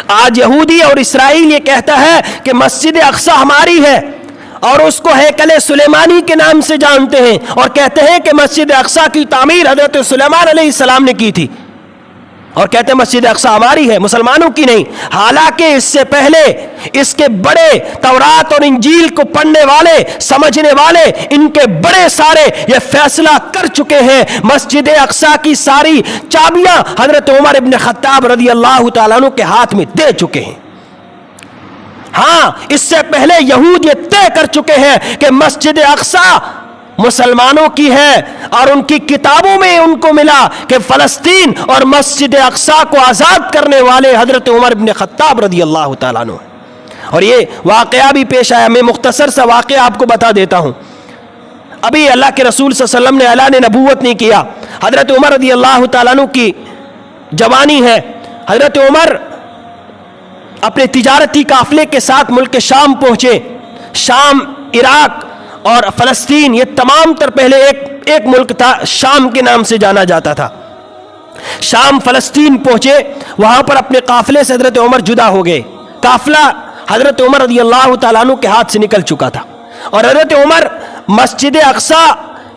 آج یہودی اور اسرائیل یہ کہتا ہے کہ مسجد اقصی ہماری ہے اور اس کو ہیکل سلیمانی کے نام سے جانتے ہیں اور کہتے ہیں کہ مسجد اقصی کی تعمیر حضرت سلیمان علیہ السلام نے کی تھی اور کہتے ہیں مسجد اقصی ہماری ہے، مسلمانوں کی نہیں۔ حالانکہ اس سے پہلے اس کے بڑے تورات اور انجیل کو پڑھنے والے، سمجھنے والے، ان کے بڑے سارے یہ فیصلہ کر چکے ہیں، مسجد اقصی کی ساری چابیاں حضرت عمر ابن خطاب رضی اللہ تعالیٰ عنہ کے ہاتھ میں دے چکے ہیں۔ ہاں، اس سے پہلے یہود یہ طے کر چکے ہیں کہ مسجد اقصی مسلمانوں کی ہے اور ان کی کتابوں میں ان کو ملا کہ فلسطین اور مسجد اقصی کو آزاد کرنے والے حضرت عمر بن خطاب رضی اللہ تعالیٰ عنہ۔ اور یہ واقعہ بھی پیش آیا، میں مختصر سا واقعہ آپ کو بتا دیتا ہوں۔ ابھی اللہ کے رسول صلی اللہ علیہ وسلم نے اعلان نبوت نہیں کیا، حضرت عمر رضی اللہ تعالیٰ عنہ کی جوانی ہے۔ حضرت عمر اپنے تجارتی قافلے کے ساتھ ملک شام پہنچے۔ شام، عراق اور فلسطین یہ تمام تر پہلے ایک ملک تھا، شام کے نام سے جانا جاتا تھا۔ شام فلسطین پہنچے، وہاں پر اپنے قافلے سے حضرت عمر جدا ہو گئے۔ قافلہ حضرت عمر رضی اللہ تعالیٰ عنہ کے ہاتھ سے نکل چکا تھا اور حضرت عمر مسجد اقصی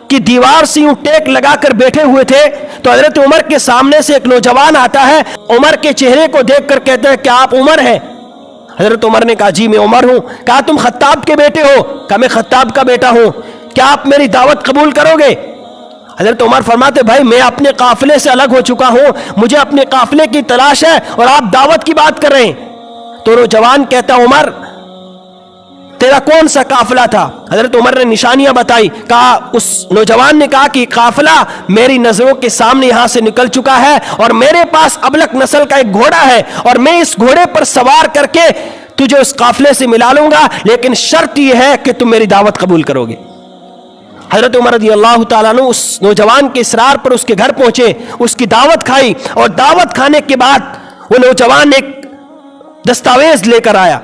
کی دیوار سے یوں ٹیک لگا کر بیٹھے ہوئے تھے تو حضرت عمر کے سامنے سے ایک نوجوان آتا ہے، عمر کے چہرے کو دیکھ کر کہتا ہے کہ آپ عمر ہیں؟ حضرت عمر نے کہا جی میں عمر ہوں۔ کہا تم خطاب کے بیٹے ہو؟ کہا میں خطاب کا بیٹا ہوں، کیا آپ میری دعوت قبول کرو گے؟ حضرت عمر فرماتے بھائی میں اپنے قافلے سے الگ ہو چکا ہوں، مجھے اپنے قافلے کی تلاش ہے اور آپ دعوت کی بات کر رہے ہیں۔ تو نوجوان کہتا عمر تیرا کون سا قافلہ تھا؟ حضرت عمر نے نشانیاں بتائی، کہا اس نوجوان نے کہا کہ قافلہ میری نظروں کے سامنے یہاں سے نکل چکا ہے اور میرے پاس ابلک نسل کا ایک گھوڑا ہے اور میں اس گھوڑے پر سوار کر کے تجھے اس قافلے سے ملا لوں گا، لیکن شرط یہ ہے کہ تم میری دعوت قبول کرو گے۔ حضرت عمر رضی اللہ تعالیٰ عنہ اس نوجوان کے اصرار پر اس کے گھر پہنچے، اس کی دعوت کھائی اور دعوت کھانے کے بعد وہ نوجوان ایک دستاویز لے کر آیا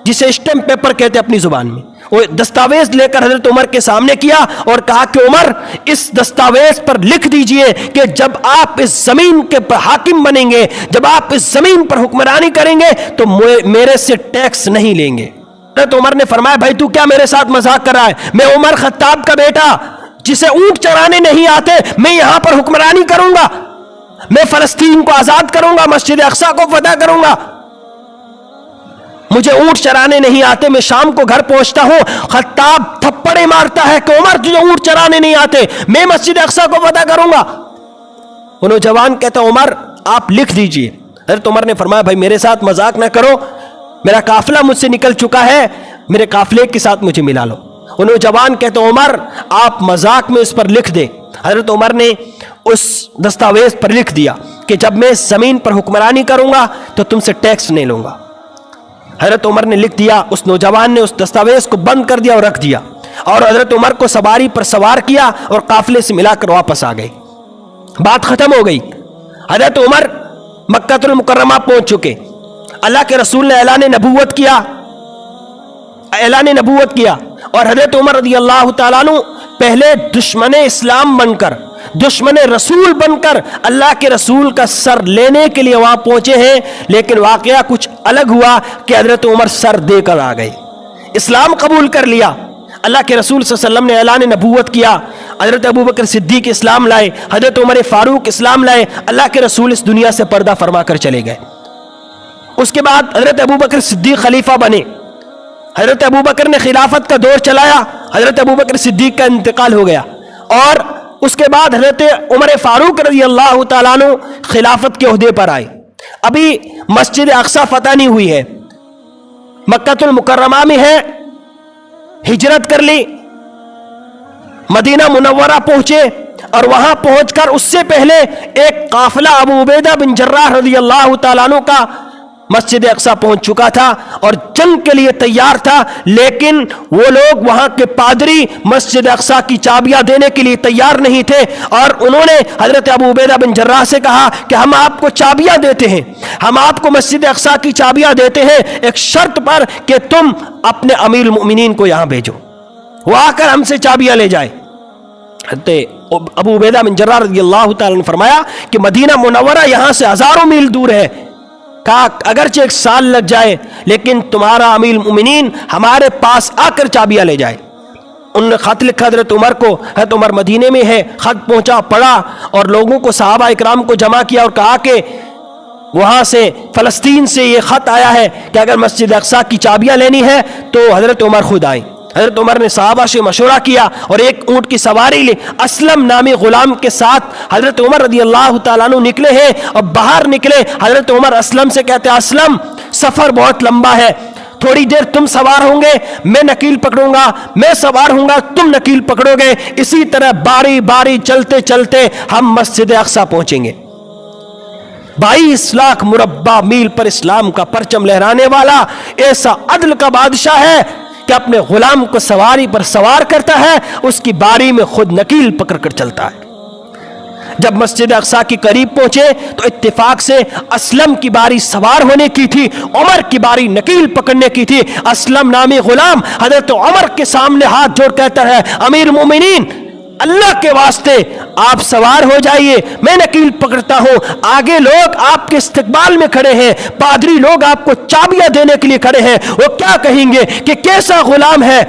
جسے اسٹیمپ پیپر کہتے اپنی زبان میں۔ وہ دستاویز لے کر حضرت عمر کے سامنے کیا اور کہا کہ عمر اس دستاویز پر لکھ دیجئے کہ جب آپ اس زمین کے حاکم بنیں گے، جب آپ اس زمین پر حکمرانی کریں گے تو میرے سے ٹیکس نہیں لیں گے۔ حضرت عمر نے فرمایا بھائی تو کیا میرے ساتھ مذاق کر رہا ہے؟ میں عمر خطاب کا بیٹا جسے اونٹ چرانے نہیں آتے، میں یہاں پر حکمرانی کروں گا، میں فلسطین کو آزاد کروں گا، مسجد اقصی کو فتح کروں گا، مجھے اونٹ چرانے نہیں آتے، میں شام کو گھر پہنچتا ہوں، خطاب تھپڑے مارتا ہے کہ عمر تجھے اونٹ چرانے نہیں آتے، میں مسجد اقصی کو فتح کروں گا۔ وہ نوجوان کہتا عمر آپ لکھ دیجئے۔ حضرت عمر نے فرمایا بھائی میرے ساتھ مذاق نہ کرو، میرا قافلہ مجھ سے نکل چکا ہے، میرے قافلے کے ساتھ مجھے ملا لو۔ وہ نوجوان کہتا عمر آپ مذاق میں اس پر لکھ دے۔ حضرت عمر نے اس دستاویز پر لکھ دیا کہ جب میں اس زمین پر حکمرانی کروں گا تو تم سے ٹیکس نہیں لوں گا۔ حضرت عمر نے لکھ دیا، اس نوجوان نے اس دستاویز کو بند کر دیا اور رکھ دیا اور حضرت عمر کو سواری پر سوار کیا اور قافلے سے ملا کر واپس آ گئے۔ بات ختم ہو گئی۔ حضرت عمر مکہ المکرمہ پہنچ چکے، اللہ کے رسول نے اعلان نبوت کیا اور حضرت عمر رضی اللہ تعالیٰ عنہ پہلے دشمن اسلام بن کر، دشمن رسول بن کر اللہ کے رسول کا سر لینے کے لیے وہاں پہنچے ہیں، لیکن واقعہ کچھ الگ ہوا کہ حضرت عمر سر دے کر آ گئے، اسلام قبول کر لیا۔ اللہ کے رسول صلی اللہ علیہ وسلم نے اعلان نبوت کیا، حضرت ابوبکر صدیق اسلام لائے، حضرت عمر فاروق اسلام لائے، اللہ کے رسول اس دنیا سے پردہ فرما کر چلے گئے۔ اس کے بعد حضرت ابوبکر صدیق خلیفہ بنے، حضرت ابوبکر نے خلافت کا دور چلایا، حضرت ابوبکر صدیق کا انتقال ہو گیا اور اس کے بعد حضرت عمر فاروق رضی اللہ تعالیٰ عنہ خلافت کے عہدے پر آئے۔ ابھی مسجد اقصی فتح نہیں ہوئی ہے، مکہ المکرمہ میں ہے، ہجرت کر لی، مدینہ منورہ پہنچے اور وہاں پہنچ کر اس سے پہلے ایک قافلہ ابو عبیدہ بن جراح رضی اللہ تعالیٰ عنہ کا مسجد اقصی پہنچ چکا تھا اور جنگ کے لیے تیار تھا، لیکن وہ لوگ وہاں کے پادری مسجد اقصی کی چابیاں دینے کے لیے تیار نہیں تھے اور انہوں نے حضرت ابو عبیدہ بن جراح سے کہا کہ ہم آپ کو چابیاں دیتے ہیں، ہم آپ کو مسجد اقصی کی چابیاں دیتے ہیں ایک شرط پر کہ تم اپنے امیر المؤمنین کو یہاں بھیجو، وہ آ کر ہم سے چابیاں لے جائے۔ حضرت ابو عبیدہ بن جراح رضی اللہ تعالیٰ نے فرمایا کہ مدینہ منورہ یہاں سے ہزاروں میل دور ہے، کہا اگرچہ 1 سال لگ جائے لیکن تمہارا امیر المومنین ہمارے پاس آ کر چابیاں لے جائے۔ انہوں نے خط لکھا حضرت عمر کو، حضرت عمر مدینے میں ہے، خط پہنچا، پڑھا اور لوگوں کو، صحابہ اکرام کو جمع کیا اور کہا کہ وہاں سے فلسطین سے یہ خط آیا ہے کہ اگر مسجد اقصیٰ کی چابیاں لینی ہے تو حضرت عمر خود آئیں۔ حضرت عمر نے صحابہ سے مشورہ کیا اور ایک اونٹ کی سواری لی، اسلم نامی غلام کے ساتھ حضرت عمر رضی اللہ تعالیٰ عنہ نکلے ہیں اور باہر نکلے۔ حضرت عمر اسلم سے کہتے ہیں اسلم سفر بہت لمبا ہے، تھوڑی دیر تم سوار ہوں گے، میں نکیل پکڑوں گا، میں سوار ہوں گا، تم نکیل پکڑو گے، اسی طرح باری باری چلتے چلتے ہم مسجد اقصیٰ پہنچیں گے۔ 22 لاکھ مربع میل پر اسلام کا پرچم لہرانے والا ایسا عدل کا بادشاہ ہے کہ اپنے غلام کو سواری پر سوار کرتا ہے، اس کی باری میں خود نکیل پکڑ کر چلتا ہے۔ جب مسجد اقصیٰ کے قریب پہنچے تو اتفاق سے اسلم کی باری سوار ہونے کی تھی، عمر کی باری نکیل پکڑنے کی تھی۔ اسلم نامی غلام حضرت عمر کے سامنے ہاتھ جوڑ کہتا ہے امیر مومنین اللہ کے واسطے آپ سوار ہو جائیے، میں نکیل پکڑتا ہوں، آگے لوگ آپ کے استقبال میں کھڑے ہیں، پادری لوگ آپ کو چابیاں دینے کے لیے کھڑے ہیں، وہ کیا کہیں گے کہ کیسا غلام ہے،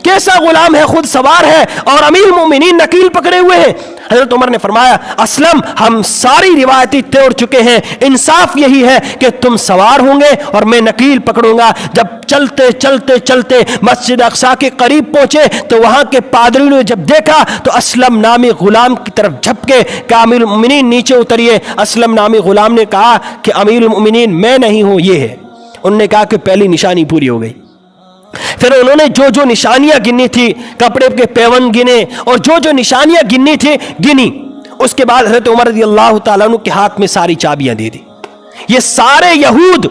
کیسا غلام ہے، خود سوار ہے اور امیر مومنین نکیل پکڑے ہوئے ہیں۔ حضرت عمر نے فرمایا اسلم ہم ساری روایتی توڑ چکے ہیں، انصاف یہی ہے کہ تم سوار ہوں گے اور میں نکیل پکڑوں گا۔ جب چلتے چلتے چلتے مسجد اقصیٰ کے قریب پہنچے تو وہاں کے پادری نے جب دیکھا تو اسلم نامی غلام کی طرف جھپکے کہ امیر المؤمنین نیچے اتریے۔ اسلم نامی غلام نے کہا کہ امیر المؤمنین میں نہیں ہوں، یہ ہے۔ انہوں نے کہا کہ پہلی نشانی پوری ہو گئی۔ پھر انہوں نے جو جو نشانیاں گنی تھی، کپڑے کے پیون گنے اور جو جو نشانیاں گنی تھی گنی۔ اس کے بعد حضرت عمر رضی اللہ تعالیٰ عنہ کے ہاتھ میں ساری چابیاں دے دی۔ یہ سارے یہود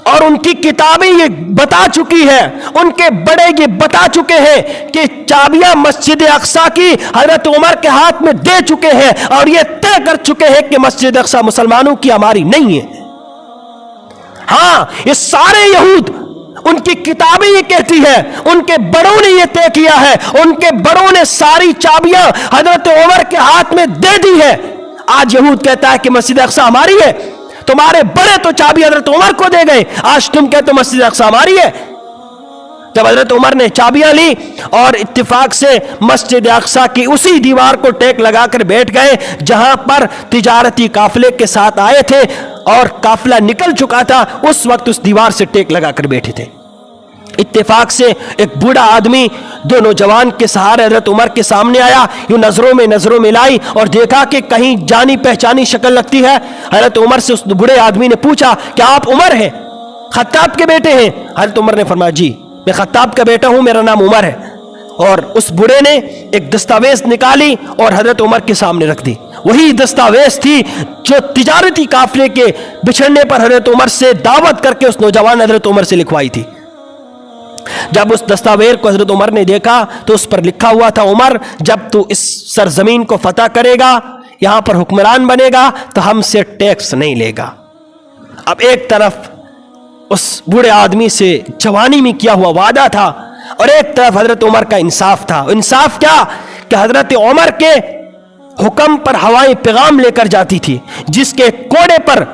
اور ان کی کتابیں یہ بتا چکی ہے، ان کے بڑے یہ بتا چکے ہیں کہ چابیاں مسجد اقصیٰ کی حضرت عمر کے ہاتھ میں دے چکے ہیں اور یہ طے کر چکے ہیں کہ مسجد اقصیٰ مسلمانوں کی ہماری نہیں ہے۔ ہاں یہ سارے یہود، ان کی کتابیں یہ کہتی ہے، ان کے بڑوں نے یہ طے کیا ہے، ان کے بڑوں نے ساری چابیاں حضرت عمر کے ہاتھ میں دے دی ہے۔ آج یہود کہتا ہے کہ مسجد اقصیٰ ہماری ہے، تمہارے بڑے تو چابی حضرت عمر کو دے گئے، آج تم کہتے ہو مسجد اقصیٰ ہماری ہے۔ جب حضرت عمر نے چابیاں لی اور اتفاق سے مسجد اقصیٰ کی اسی دیوار کو ٹیک لگا کر بیٹھ گئے جہاں پر تجارتی قافلے کے ساتھ آئے تھے اور قافلہ نکل چکا تھا، اس وقت اس دیوار سے ٹیک لگا کر بیٹھے تھے۔ اتفاق سے ایک بوڑھا آدمی دو نوجوان کے سہارے حضرت عمر کے سامنے آیا، یوں نظروں میں لائی اور دیکھا کہ کہیں جانی پہچانی شکل لگتی ہے۔ حضرت عمر سے اس بوڑھے آدمی نے پوچھا کیا آپ عمر ہیں، خطاب کے بیٹے ہیں؟ حضرت عمر نے فرمایا جی میں خطاب کا بیٹا ہوں، میرا نام عمر ہے۔ اور اس بوڑھے نے ایک دستاویز نکالی اور حضرت عمر کے سامنے رکھ دی۔ وہی دستاویز تھی جو تجارتی قافلے کے بچھڑنے پر حضرت عمر سے دعوت کر کے اس نوجوان حضرت عمر سے لکھوائی تھی۔ جب اس دستاویز کو حضرت عمر نے دیکھا تو اس پر لکھا ہوا تھا عمر جب تو اس سرزمین کو فتح کرے گا، یہاں پر حکمران بنے گا تو ہم سے ٹیکس نہیں لے گا۔ اب ایک طرف اس بوڑھے آدمی سے جوانی میں کیا ہوا وعدہ تھا اور ایک طرف حضرت عمر کا انصاف تھا۔ انصاف کیا کہ حضرت عمر کے حکم پر ہوائیں پیغام لے کر جاتی تھی، جس کے کوڑے پر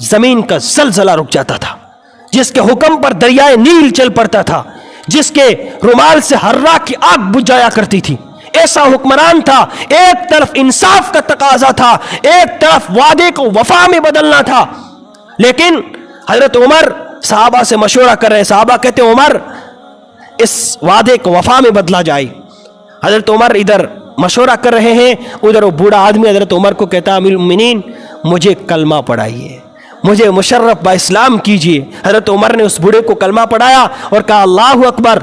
زمین کا زلزلہ رک جاتا تھا، جس کے حکم پر دریائے نیل چل پڑتا تھا، جس کے رومال سے ہررا کی آگ بجھ جایا کرتی تھی۔ ایسا حکمران تھا، ایک طرف انصاف کا تقاضا تھا، ایک طرف وعدے کو وفا میں بدلنا تھا۔ لیکن حضرت عمر صحابہ سے مشورہ کر رہے، صحابہ کہتے ہیں عمر اس وعدے کو وفا میں بدلا جائے۔ حضرت عمر ادھر مشورہ کر رہے ہیں، ادھر وہ بوڑھا آدمی حضرت عمر کو کہتا امیر المؤمنین مجھے کلمہ پڑھائیے، مجھے مشرف با اسلام کیجیے۔ حضرت عمر نے اس بوڑھے کو کلمہ پڑھایا اور کہا اللہ اکبر۔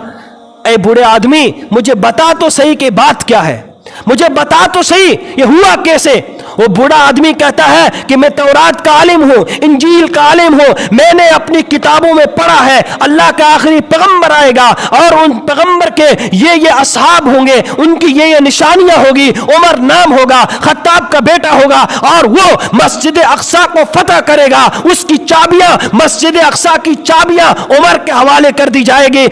اے بوڑھے آدمی مجھے بتا تو صحیح کہ بات کیا ہے، مجھے بتا تو صحیح یہ ہوا کیسے۔ وہ بوڑھا آدمی کہتا ہے کہ میں تورات کا عالم ہوں، انجیل کا عالم ہوں، میں نے اپنی کتابوں میں پڑھا ہے اللہ کا آخری پیغمبر آئے گا اور ان پیغمبر کے یہ اصحاب ہوں گے، ان کی یہ نشانیاں ہوگی، عمر نام ہوگا، خطاب کا بیٹا ہوگا اور وہ مسجد اقصیٰ کو فتح کرے گا، اس کی چابیاں مسجد اقصیٰ کی چابیاں عمر کے حوالے کر دی جائے گی۔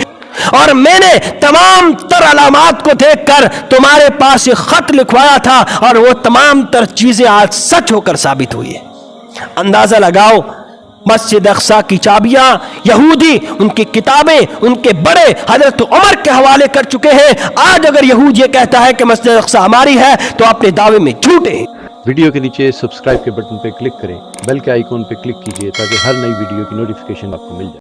اور میں نے تمام تر علامات کو دیکھ کر تمہارے پاس یہ خط لکھوایا تھا اور وہ تمام تر چیزیں آج سچ ہو کر ثابت ہوئی ہے۔ اندازہ لگاؤ مسجد اقصی کی چابیاں یہودی ان کی کتابیں ان کے بڑے حضرت عمر کے حوالے کر چکے ہیں. آج اگر یہود یہ کہتا ہے کہ مسجد اقصی ہماری ہے تو اپنے دعوے میں جھوٹے ہیں. ویڈیو کے نیچے سبسکرائب کے بٹن پہ کلک کریں، بیل کے آئیکن پہ کلک کیجئے تاکہ ہر نئی ویڈیو کی نوٹیفیکیشن آپ کو مل جائے.